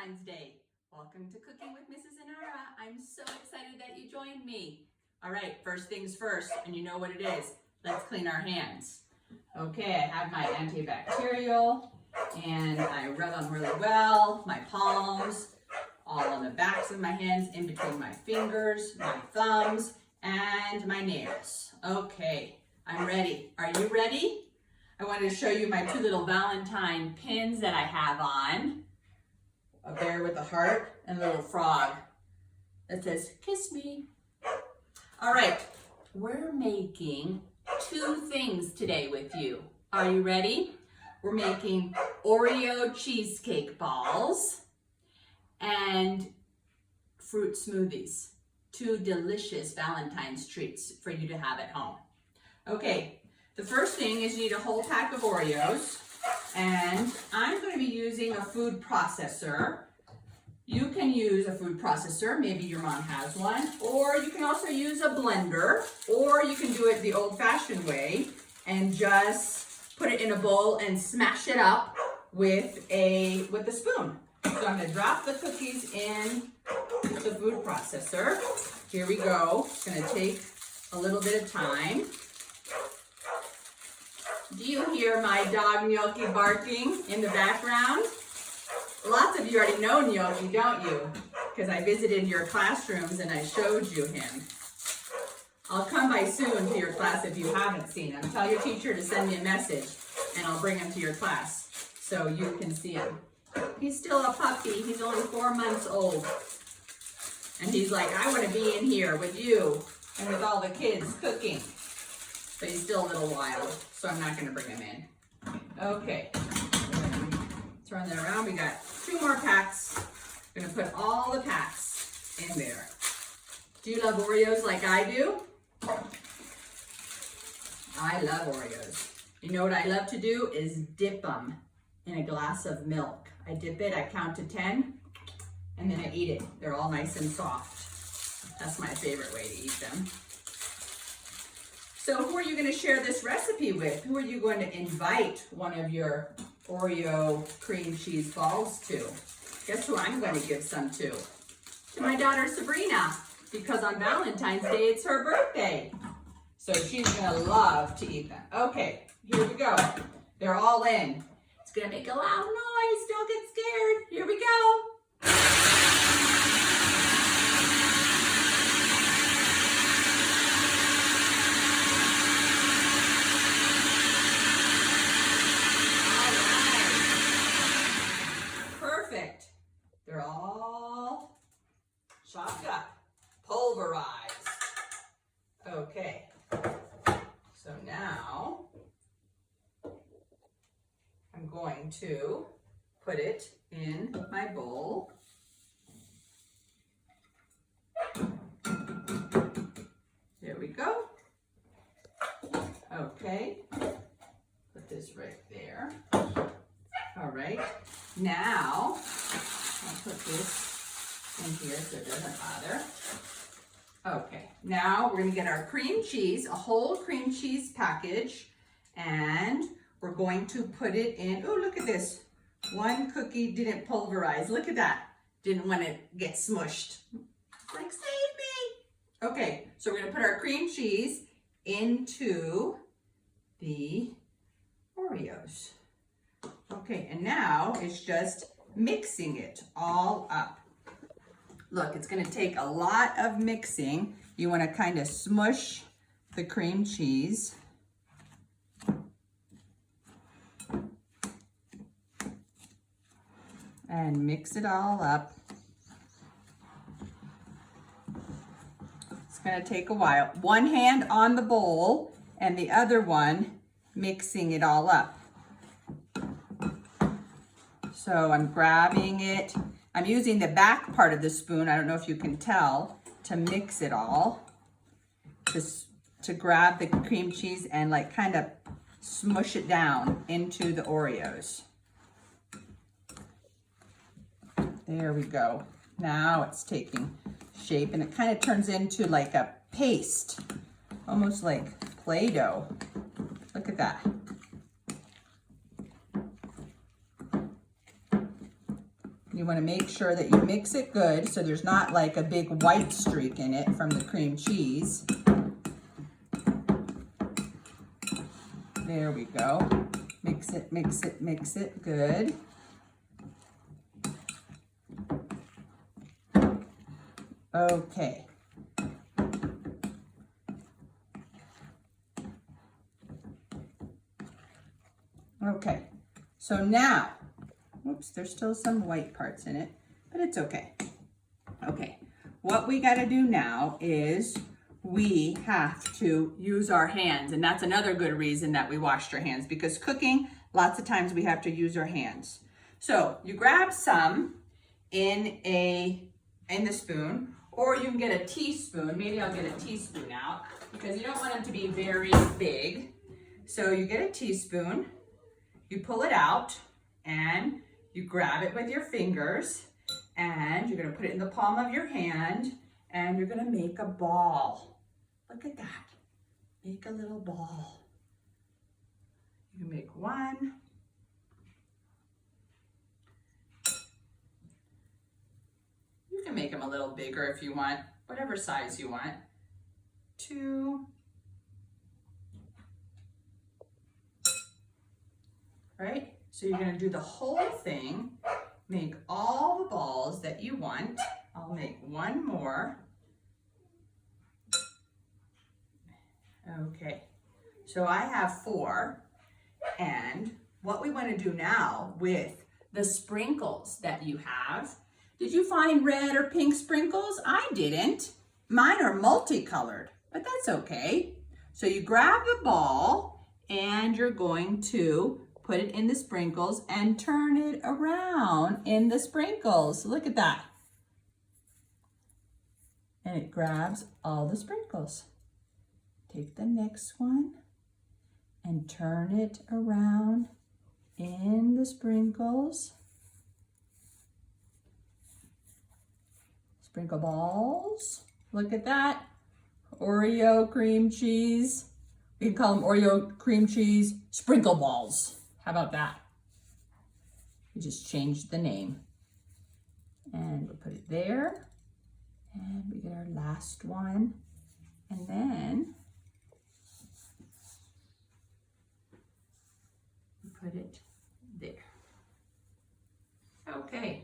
Valentine's Day. Welcome to Cooking with Mrs. Inarra. I'm so excited that you joined me. All right, first things first, and you know what it is. Let's clean our hands. Okay, I have my antibacterial, and I rub them really well, my palms, all on the backs of my hands, in between my fingers, my thumbs, and my nails. Okay, I'm ready. Are you ready? I wanted to show you my two little Valentine pins that I have on. A bear with a heart and a little frog that says, "Kiss me." All right, we're making two things today with you. Are you ready? We're making Oreo cheesecake balls and fruit smoothies. Two delicious Valentine's treats for you to have at home. Okay, the first thing is you need a whole pack of Oreos, and I'm going to be using a food processor. You can use a food processor, maybe your mom has one, or you can also use a blender, or you can do it the old-fashioned way and just put it in a bowl and smash it up with a spoon. So I'm going to drop the cookies in the food processor. Here we go. It's going to take a little bit of time. Do you hear my dog Gnocchi barking in the background? Lots of you already know Gnocchi, don't you? Because I visited your classrooms and I showed you him. I'll come by soon to your class if you haven't seen him. Tell your teacher to send me a message and I'll bring him to your class so you can see him. He's still a puppy. He's only 4 months old. And he's like, I want to be in here with you and with all the kids cooking. But he's still a little wild, so I'm not going to bring him in. Okay. Turn that around. We got 2 more packs. I'm going to put all the packs in there. Do you love Oreos like I do? I love Oreos. You know what I love to do is dip them in a glass of milk. I dip it, I count to 10, and then I eat it. They're all nice and soft. That's my favorite way to eat them. So who are you going to share this recipe with? Who are you going to invite one of your Oreo cream cheese balls to? Guess who I'm going to give some to? To my daughter Sabrina, because on Valentine's Day it's her birthday. So she's going to love to eat them. Okay, here we go. They're all in. It's going to make a loud noise. Don't get scared. Here we go. They're all chopped up, pulverized. Okay, so now I'm going to put it in my bowl. There we go. Okay, put this right there. All right, now I'll put this in here so it doesn't bother. Okay, now we're going to get our cream cheese, a whole cream cheese package, and we're going to put it in. Oh, look at this. One cookie didn't pulverize. Look at that. Didn't want to get smushed. It's like, save me. Okay, so we're going to put our cream cheese into the Oreos. Okay, and now it's just mixing it all up. Look, it's going to take a lot of mixing. You want to kind of smush the cream cheese. And mix it all up. It's going to take a while. One hand on the bowl and the other one mixing it all up. So I'm grabbing it. I'm using the back part of the spoon, I don't know if you can tell, to mix it all. To grab the cream cheese and like kind of smush it down into the Oreos. There we go. Now it's taking shape and it kind of turns into like a paste, almost like Play-Doh. Look at that. You want to make sure that you mix it good so there's not like a big white streak in it from the cream cheese. There we go. Mix it, mix it, mix it. Good. Okay. Okay. So now, whoops, there's still some white parts in it, but it's okay. Okay. What we got to do now is we have to use our hands, and that's another good reason that we washed our hands, because cooking, lots of times we have to use our hands. So you grab some in the spoon, or you can get a teaspoon. Maybe I'll get a teaspoon out because you don't want them to be very big. So you get a teaspoon, you pull it out, and you grab it with your fingers, and you're gonna put it in the palm of your hand, and you're gonna make a ball. Look at that. Make a little ball. You can make one. You can make them a little bigger if you want, whatever size you want. 2. Right? So you're gonna do the whole thing, make all the balls that you want. I'll make one more. Okay, so I have 4, and what we want to do now with the sprinkles that you have, did you find red or pink sprinkles? I didn't. Mine are multicolored, but that's okay. So you grab the ball and you're going to put it in the sprinkles and turn it around in the sprinkles. Look at that. And it grabs all the sprinkles. Take the next one and turn it around in the sprinkles. Sprinkle balls. Look at that. Oreo cream cheese. We can call them Oreo cream cheese sprinkle balls. How about that? We just changed the name. And we'll put it there. And we get our last one. And then put it there. Okay,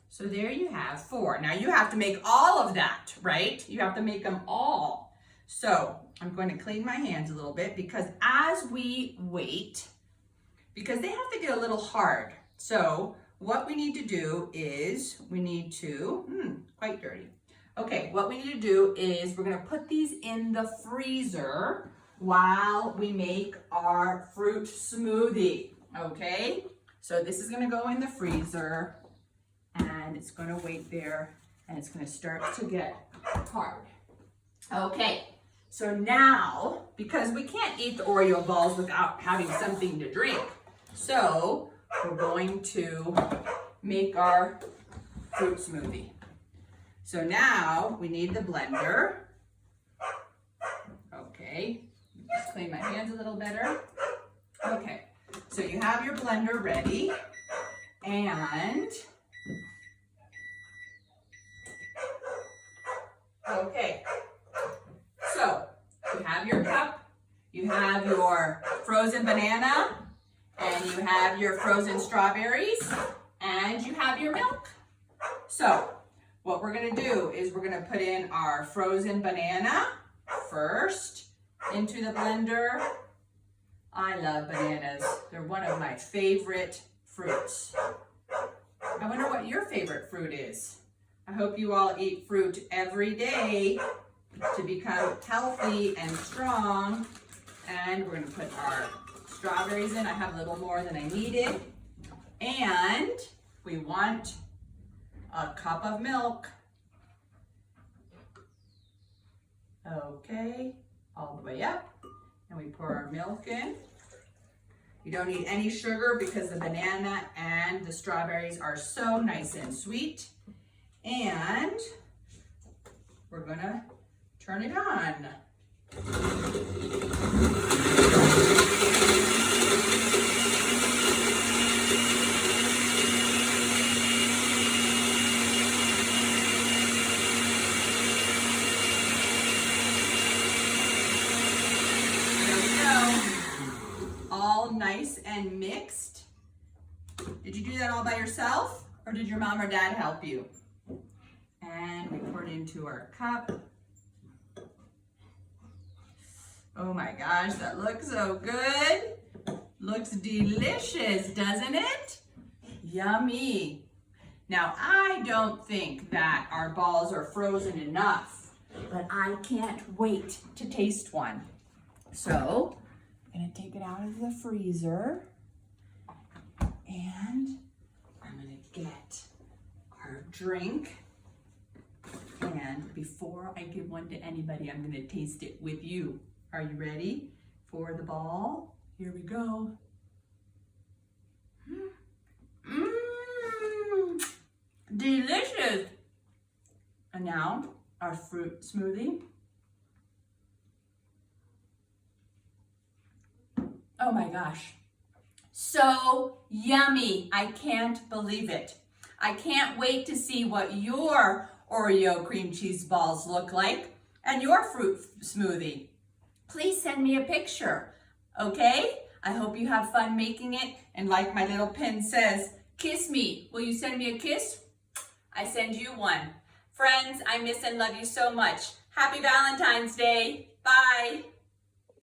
so there you have 4. Now you have to make all of that, right? You have to make them all. So I'm going to clean my hands a little bit because as we wait, because they have to get a little hard. So what we need to do is we need to, quite dirty. Okay, what we need to do is we're gonna put these in the freezer while we make our fruit smoothie, okay? So this is gonna go in the freezer and it's gonna wait there and it's gonna start to get hard. Okay, so now, because we can't eat the Oreo balls without having something to drink, so we're going to make our fruit smoothie. So now we need the blender. Okay. Just clean my hands a little better. Okay, so you have your blender ready, and okay, so you have your cup, you have your frozen banana, and you have your frozen strawberries, and you have your milk. So what we're gonna do is we're gonna put in our frozen banana first into the blender. I love bananas. They're one of my favorite fruits. I wonder what your favorite fruit is. I hope you all eat fruit every day to become healthy and strong. And we're gonna put our strawberries in. I have a little more than I needed. And we want a cup of milk. Okay, all the way up. And we pour our milk in. You don't need any sugar because the banana and the strawberries are so nice and sweet. And we're gonna turn it on. mixed. Did you do that all by yourself, or did your mom or dad help you? And we pour it into our cup. Oh my gosh, that looks so good. Looks delicious, doesn't it? Yummy. Now, I don't think that our balls are frozen enough, but I can't wait to taste one. So, I'm gonna take it out of the freezer, and I'm gonna get our drink. And before I give one to anybody, I'm gonna taste it with you. Are you ready for the ball? Here we go. Mmm, delicious. And now our fruit smoothie. Oh my gosh, so yummy. I can't believe it. I can't wait to see what your Oreo cream cheese balls look like and your fruit smoothie. Please send me a picture, okay? I hope you have fun making it, and like my little pin says, kiss me. Will you send me a kiss? I send you one. Friends, I miss and love you so much. Happy Valentine's Day. Bye.